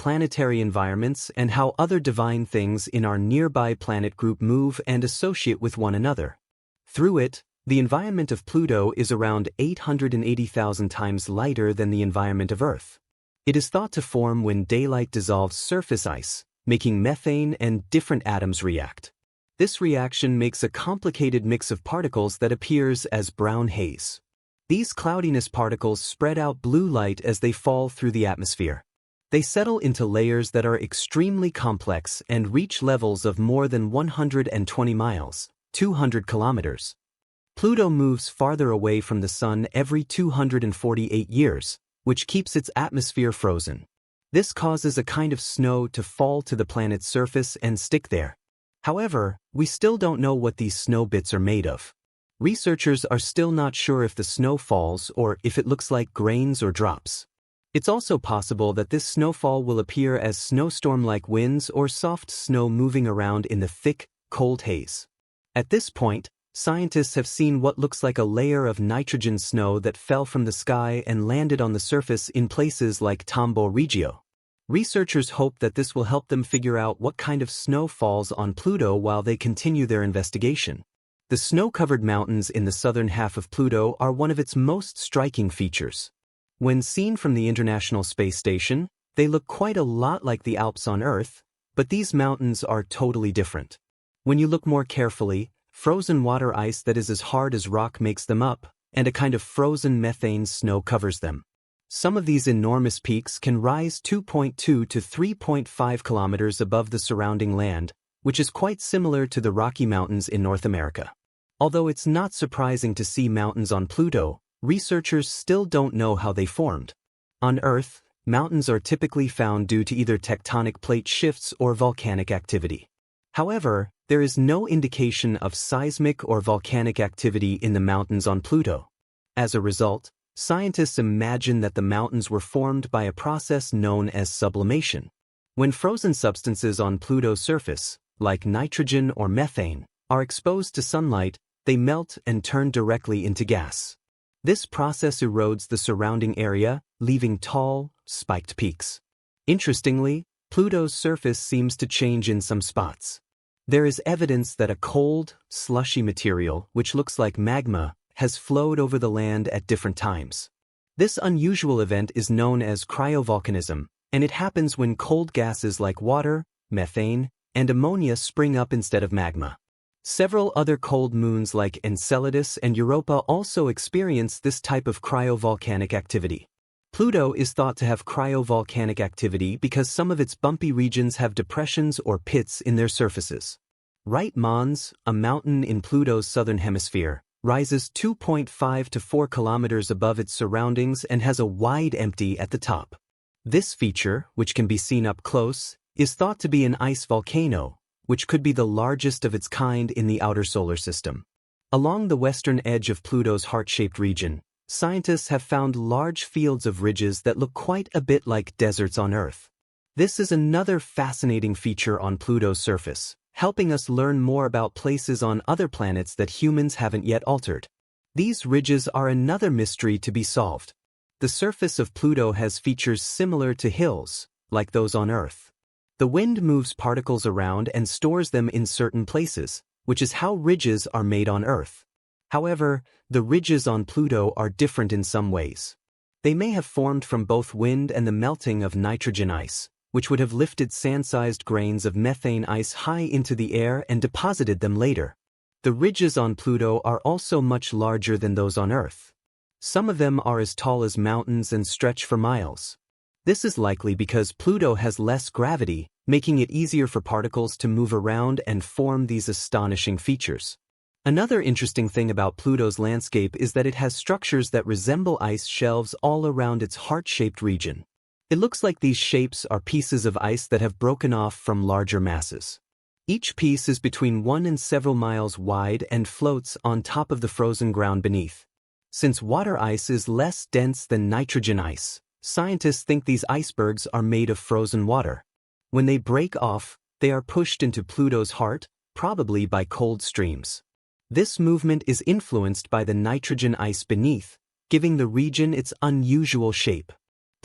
planetary environments and how other divine things in our nearby planet group move and associate with one another. Through it, the environment of Pluto is around 880,000 times lighter than the environment of Earth. It is thought to form when daylight dissolves surface ice, making methane and different atoms react. This reaction makes a complicated mix of particles that appears as brown haze. These cloudiness particles spread out blue light as they fall through the atmosphere. They settle into layers that are extremely complex and reach levels of more than 120 miles, 200 kilometers. Pluto moves farther away from the Sun every 248 years, which keeps its atmosphere frozen. This causes a kind of snow to fall to the planet's surface and stick there. However, we still don't know what these snow bits are made of. Researchers are still not sure if the snow falls or if it looks like grains or drops. It's also possible that this snowfall will appear as snowstorm-like winds or soft snow moving around in the thick, cold haze. At this point, scientists have seen what looks like a layer of nitrogen snow that fell from the sky and landed on the surface in places like Tambo Regio. Researchers hope that this will help them figure out what kind of snow falls on Pluto while they continue their investigation. The snow-covered mountains in the southern half of Pluto are one of its most striking features. When seen from the International Space Station, they look quite a lot like the Alps on Earth, but these mountains are totally different. When you look more carefully, frozen water ice that is as hard as rock makes them up, and a kind of frozen methane snow covers them. Some of these enormous peaks can rise 2.2 to 3.5 kilometers above the surrounding land, which is quite similar to the Rocky Mountains in North America. Although it's not surprising to see mountains on Pluto, researchers still don't know how they formed. On Earth, mountains are typically found due to either tectonic plate shifts or volcanic activity. However, there is no indication of seismic or volcanic activity in the mountains on Pluto. As a result, scientists imagine that the mountains were formed by a process known as sublimation. When frozen substances on Pluto's surface, like nitrogen or methane, are exposed to sunlight, they melt and turn directly into gas. This process erodes the surrounding area, leaving tall, spiked peaks. Interestingly, Pluto's surface seems to change in some spots. There is evidence that a cold, slushy material, which looks like magma, has flowed over the land at different times. This unusual event is known as cryovolcanism, and it happens when cold gases like water, methane, and ammonia spring up instead of magma. Several other cold moons like Enceladus and Europa also experience this type of cryovolcanic activity. Pluto is thought to have cryovolcanic activity because some of its bumpy regions have depressions or pits in their surfaces. Right Mons, a mountain in Pluto's southern hemisphere, rises 2.5 to 4 kilometers above its surroundings and has a wide empty at the top. This feature, which can be seen up close, is thought to be an ice volcano, which could be the largest of its kind in the outer solar system. Along the western edge of Pluto's heart-shaped region, scientists have found large fields of ridges that look quite a bit like deserts on Earth. This is another fascinating feature on Pluto's surface, helping us learn more about places on other planets that humans haven't yet altered. These ridges are another mystery to be solved. The surface of Pluto has features similar to hills, like those on Earth. The wind moves particles around and stores them in certain places, which is how ridges are made on Earth. However, the ridges on Pluto are different in some ways. They may have formed from both wind and the melting of nitrogen ice, which would have lifted sand-sized grains of methane ice high into the air and deposited them later. The ridges on Pluto are also much larger than those on Earth. Some of them are as tall as mountains and stretch for miles. This is likely because Pluto has less gravity, making it easier for particles to move around and form these astonishing features. Another interesting thing about Pluto's landscape is that it has structures that resemble ice shelves all around its heart-shaped region. It looks like these shapes are pieces of ice that have broken off from larger masses. Each piece is between 1 and several miles wide and floats on top of the frozen ground beneath. Since water ice is less dense than nitrogen ice, scientists think these icebergs are made of frozen water. When they break off, they are pushed into Pluto's heart, probably by cold streams. This movement is influenced by the nitrogen ice beneath, giving the region its unusual shape.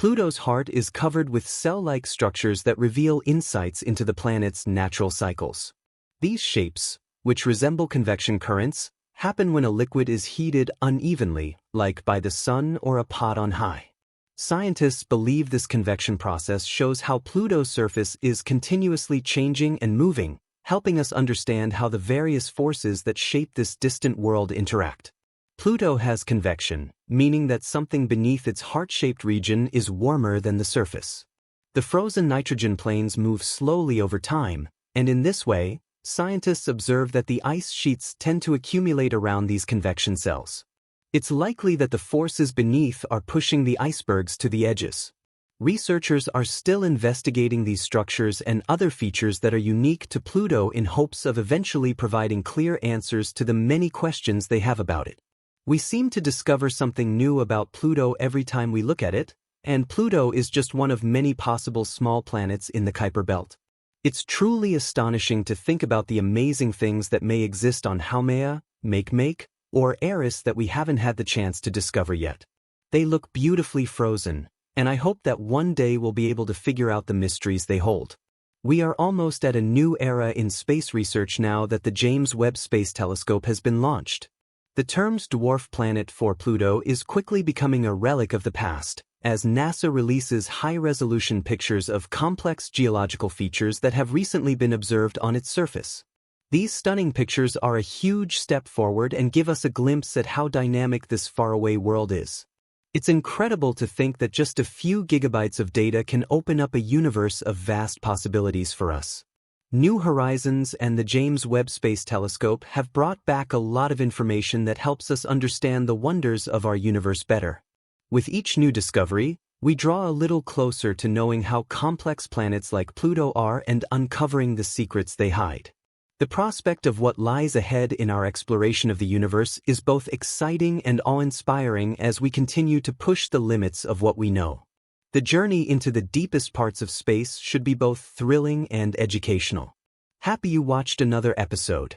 Pluto's heart is covered with cell-like structures that reveal insights into the planet's natural cycles. These shapes, which resemble convection currents, happen when a liquid is heated unevenly, like by the sun or a pot on high. Scientists believe this convection process shows how Pluto's surface is continuously changing and moving, helping us understand how the various forces that shape this distant world interact. Pluto has convection, meaning that something beneath its heart-shaped region is warmer than the surface. The frozen nitrogen plains move slowly over time, and in this way, scientists observe that the ice sheets tend to accumulate around these convection cells. It's likely that the forces beneath are pushing the icebergs to the edges. Researchers are still investigating these structures and other features that are unique to Pluto in hopes of eventually providing clear answers to the many questions they have about it. We seem to discover something new about Pluto every time we look at it, and Pluto is just one of many possible small planets in the Kuiper Belt. It's truly astonishing to think about the amazing things that may exist on Haumea, Makemake, or Eris that we haven't had the chance to discover yet. They look beautifully frozen, and I hope that one day we'll be able to figure out the mysteries they hold. We are almost at a new era in space research now that the James Webb Space Telescope has been launched. The term dwarf planet for Pluto is quickly becoming a relic of the past, as NASA releases high-resolution pictures of complex geological features that have recently been observed on its surface. These stunning pictures are a huge step forward and give us a glimpse at how dynamic this faraway world is. It's incredible to think that just a few gigabytes of data can open up a universe of vast possibilities for us. New Horizons and the James Webb Space Telescope have brought back a lot of information that helps us understand the wonders of our universe better. With each new discovery, we draw a little closer to knowing how complex planets like Pluto are and uncovering the secrets they hide. The prospect of what lies ahead in our exploration of the universe is both exciting and awe-inspiring as we continue to push the limits of what we know. The journey into the deepest parts of space should be both thrilling and educational. Happy you watched another episode.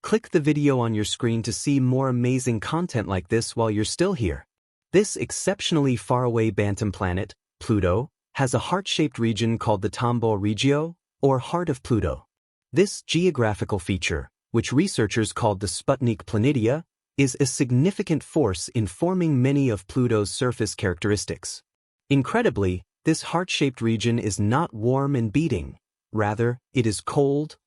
Click the video on your screen to see more amazing content like this while you're still here. This exceptionally faraway Bantam planet, Pluto, has a heart-shaped region called the Tombaugh Regio, or Heart of Pluto. This geographical feature, which researchers called the Sputnik planidia, is a significant force in forming many of Pluto's surface characteristics. Incredibly, this heart-shaped region is not warm and beating. Rather, it is cold,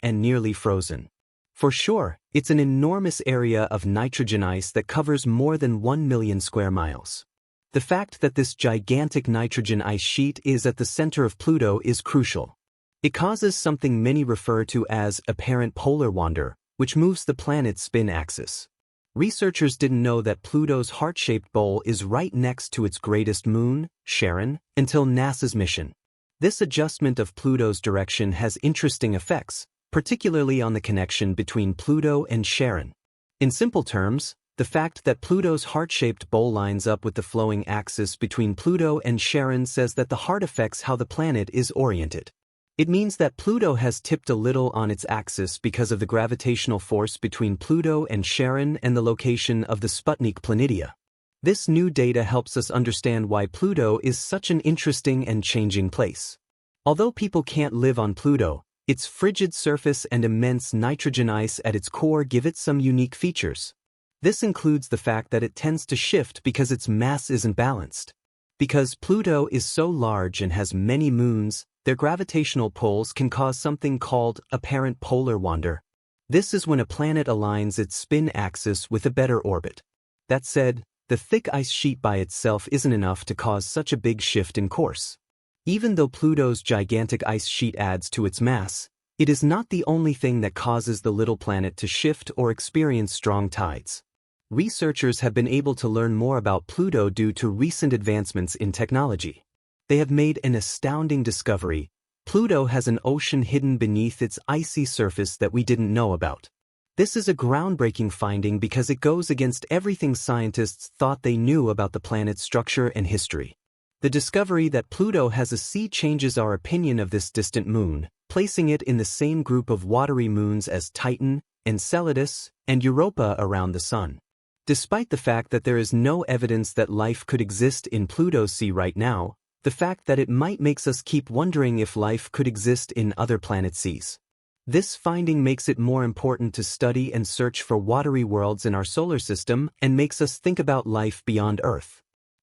and nearly frozen. For sure, it's an enormous area of nitrogen ice that covers more than 1 million square miles. The fact that this gigantic nitrogen ice sheet is at the center of Pluto is crucial. It causes something many refer to as apparent polar wander, which moves the planet's spin axis. Researchers didn't know that Pluto's heart-shaped bowl is right next to its greatest moon, Charon, until NASA's mission. This adjustment of Pluto's direction has interesting effects, particularly on the connection between Pluto and Charon. In simple terms, the fact that Pluto's heart-shaped bowl lines up with the flowing axis between Pluto and Charon says that the heart affects how the planet is oriented. It means that Pluto has tipped a little on its axis because of the gravitational force between Pluto and Charon and the location of the Sputnik planidia. This new data helps us understand why Pluto is such an interesting and changing place. Although people can't live on Pluto, its frigid surface and immense nitrogen ice at its core give it some unique features. This includes the fact that it tends to shift because its mass isn't balanced. Because Pluto is so large and has many moons, their gravitational poles can cause something called apparent polar wander. This is when a planet aligns its spin axis with a better orbit. That said, the thick ice sheet by itself isn't enough to cause such a big shift in course. Even though Pluto's gigantic ice sheet adds to its mass, it is not the only thing that causes the little planet to shift or experience strong tides. Researchers have been able to learn more about Pluto due to recent advancements in technology. They have made an astounding discovery. Pluto has an ocean hidden beneath its icy surface that we didn't know about. This is a groundbreaking finding because it goes against everything scientists thought they knew about the planet's structure and history. The discovery that Pluto has a sea changes our opinion of this distant moon, placing it in the same group of watery moons as Titan, Enceladus, and Europa around the Sun. Despite the fact that there is no evidence that life could exist in Pluto's sea right now, the fact that it might makes us keep wondering if life could exist in other planet seas. This finding makes it more important to study and search for watery worlds in our solar system and makes us think about life beyond Earth.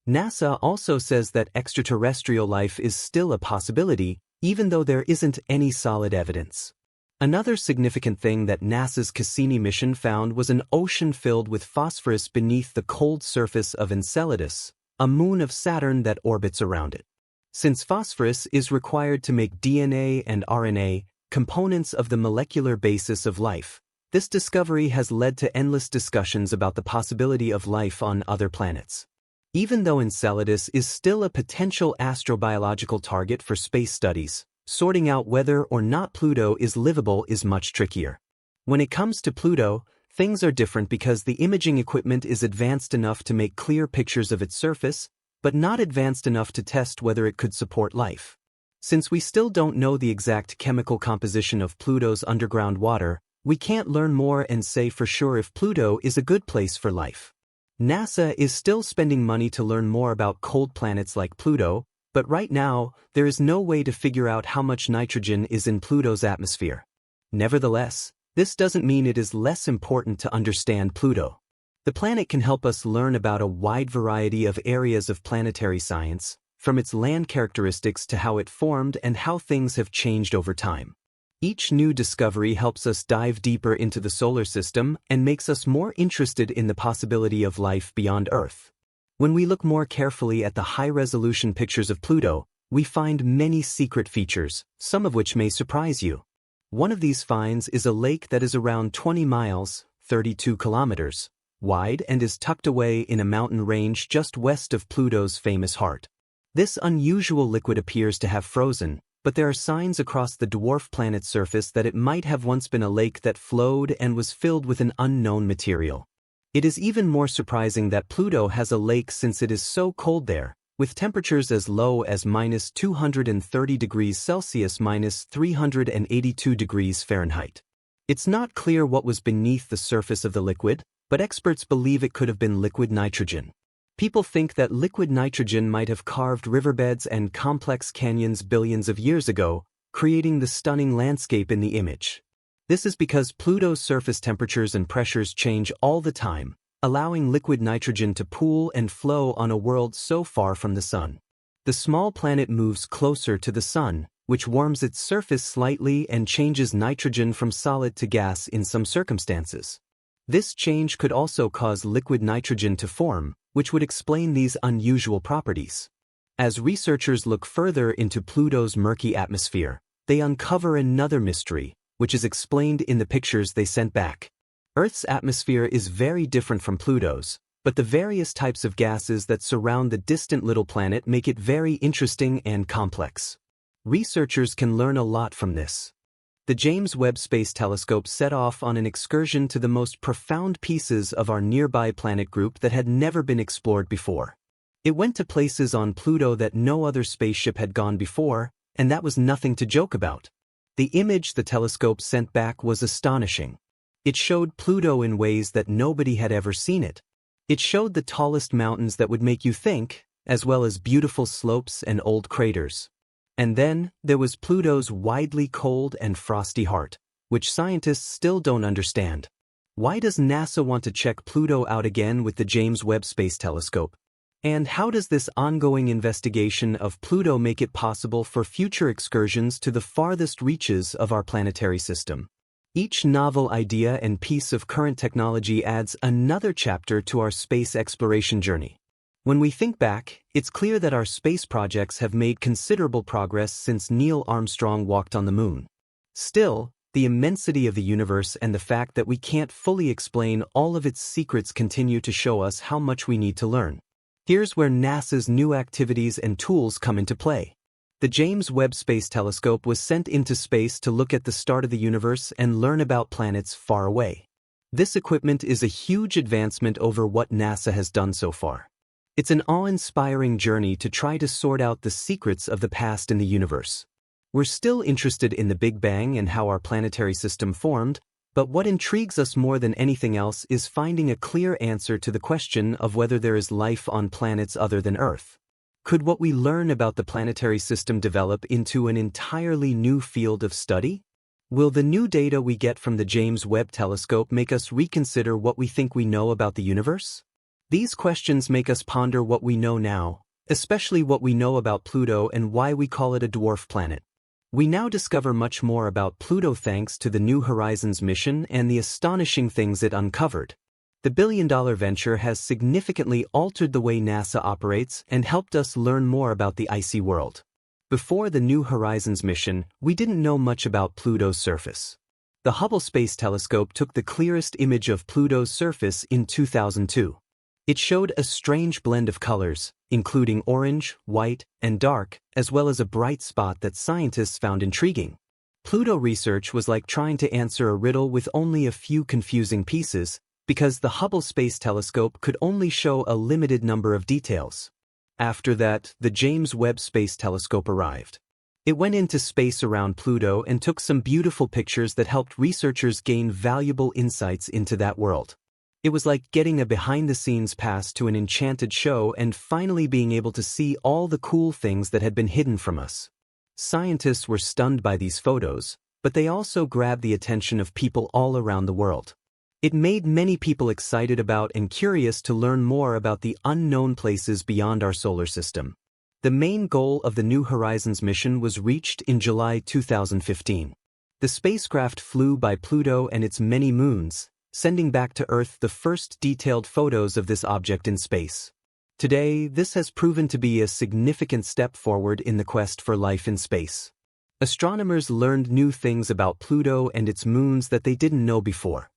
NASA also says that extraterrestrial life is still a possibility, even though there isn't any solid evidence. Another significant thing that NASA's Cassini mission found was an ocean filled with phosphorus beneath the cold surface of Enceladus, a moon of Saturn that orbits around it. Since phosphorus is required to make DNA and RNA, components of the molecular basis of life, this discovery has led to endless discussions about the possibility of life on other planets. Even though Enceladus is still a potential astrobiological target for space studies, sorting out whether or not Pluto is livable is much trickier. When it comes to Pluto, things are different because the imaging equipment is advanced enough to make clear pictures of its surface, but not advanced enough to test whether it could support life. Since we still don't know the exact chemical composition of Pluto's underground water, we can't learn more and say for sure if Pluto is a good place for life. NASA is still spending money to learn more about cold planets like Pluto, but right now, there is no way to figure out how much nitrogen is in Pluto's atmosphere. Nevertheless, this doesn't mean it is less important to understand Pluto. The planet can help us learn about a wide variety of areas of planetary science, from its land characteristics to how it formed and how things have changed over time. Each new discovery helps us dive deeper into the solar system and makes us more interested in the possibility of life beyond Earth. When we look more carefully at the high-resolution pictures of Pluto, we find many secret features, some of which may surprise you. One of these finds is a lake that is around 20 miles, 32 kilometers, wide and is tucked away in a mountain range just west of Pluto's famous heart. This unusual liquid appears to have frozen, but there are signs across the dwarf planet's surface that it might have once been a lake that flowed and was filled with an unknown material. It is even more surprising that Pluto has a lake since it is so cold there, with temperatures as low as -230 degrees Celsius -382 degrees Fahrenheit. It's not clear what was beneath the surface of the liquid, but experts believe it could have been liquid nitrogen. People think that liquid nitrogen might have carved riverbeds and complex canyons billions of years ago, creating the stunning landscape in the image. This is because Pluto's surface temperatures and pressures change all the time, allowing liquid nitrogen to pool and flow on a world so far from the Sun. The small planet moves closer to the Sun, which warms its surface slightly and changes nitrogen from solid to gas in some circumstances. This change could also cause liquid nitrogen to form, which would explain these unusual properties. As researchers look further into Pluto's murky atmosphere, they uncover another mystery, which is explained in the pictures they sent back. Earth's atmosphere is very different from Pluto's, but the various types of gases that surround the distant little planet make it very interesting and complex. Researchers can learn a lot from this. The James Webb Space Telescope set off on an excursion to the most profound pieces of our nearby planet group that had never been explored before. It went to places on Pluto that no other spaceship had gone before, and that was nothing to joke about. The image the telescope sent back was astonishing. It showed Pluto in ways that nobody had ever seen it. It showed the tallest mountains that would make you think, as well as beautiful slopes and old craters. And then, there was Pluto's widely cold and frosty heart, which scientists still don't understand. Why does NASA want to check Pluto out again with the James Webb Space Telescope? And how does this ongoing investigation of Pluto make it possible for future excursions to the farthest reaches of our planetary system? Each novel idea and piece of current technology adds another chapter to our space exploration journey. When we think back, it's clear that our space projects have made considerable progress since Neil Armstrong walked on the moon. Still, the immensity of the universe and the fact that we can't fully explain all of its secrets continue to show us how much we need to learn. Here's where NASA's new activities and tools come into play. The James Webb Space Telescope was sent into space to look at the start of the universe and learn about planets far away. This equipment is a huge advancement over what NASA has done so far. It's an awe-inspiring journey to try to sort out the secrets of the past in the universe. We're still interested in the Big Bang and how our planetary system formed, But what intrigues us more than anything else is finding a clear answer to the question of whether there is life on planets other than Earth. Could what we learn about the planetary system develop into an entirely new field of study? Will the new data we get from the James Webb Telescope make us reconsider what we think we know about the universe? These questions make us ponder what we know now, especially what we know about Pluto and why we call it a dwarf planet. We now discover much more about Pluto thanks to the New Horizons mission and the astonishing things it uncovered. The billion-dollar venture has significantly altered the way NASA operates and helped us learn more about the icy world. Before the New Horizons mission, we didn't know much about Pluto's surface. The Hubble Space Telescope took the clearest image of Pluto's surface in 2002. It showed a strange blend of colors, including orange, white, and dark, as well as a bright spot that scientists found intriguing. Pluto research was like trying to answer a riddle with only a few confusing pieces, because the Hubble Space Telescope could only show a limited number of details. After that, the James Webb Space Telescope arrived. It went into space around Pluto and took some beautiful pictures that helped researchers gain valuable insights into that world. It was like getting a behind-the-scenes pass to an enchanted show and finally being able to see all the cool things that had been hidden from us. Scientists were stunned by these photos, but they also grabbed the attention of people all around the world. It made many people excited about and curious to learn more about the unknown places beyond our solar system. The main goal of the New Horizons mission was reached in July 2015. The spacecraft flew by Pluto and its many moons, sending back to Earth the first detailed photos of this object in space. Today, this has proven to be a significant step forward in the quest for life in space. Astronomers learned new things about Pluto and its moons that they didn't know before.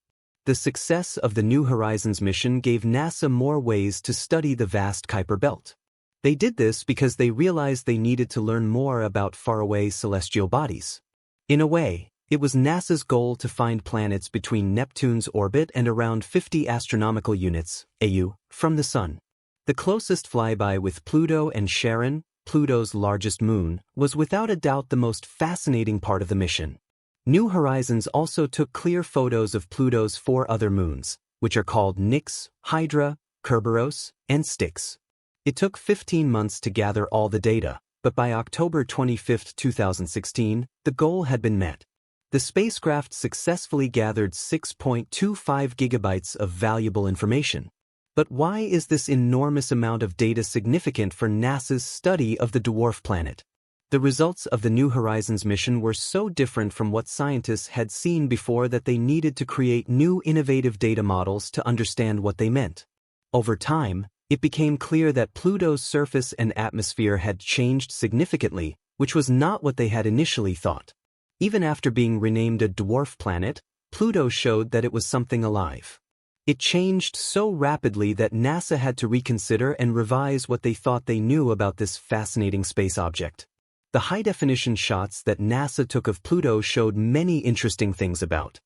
The success of the New Horizons mission gave NASA more ways to study the vast Kuiper Belt. They did this because they realized they needed to learn more about faraway celestial bodies. In a way, it was NASA's goal to find planets between Neptune's orbit and around 50 astronomical units, AU, from the Sun. The closest flyby with Pluto and Charon, Pluto's largest moon, was without a doubt the most fascinating part of the mission. New Horizons also took clear photos of Pluto's 4 other moons, which are called Nix, Hydra, Kerberos, and Styx. It took 15 months to gather all the data, but by October 25, 2016, the goal had been met. The spacecraft successfully gathered 6.25 gigabytes of valuable information. But why is this enormous amount of data significant for NASA's study of the dwarf planet? The results of the New Horizons mission were so different from what scientists had seen before that they needed to create new innovative data models to understand what they meant. Over time, it became clear that Pluto's surface and atmosphere had changed significantly, which was not what they had initially thought. Even after being renamed a dwarf planet, Pluto showed that it was something alive. It changed so rapidly that NASA had to reconsider and revise what they thought they knew about this fascinating space object. The high-definition shots that NASA took of Pluto showed many interesting things about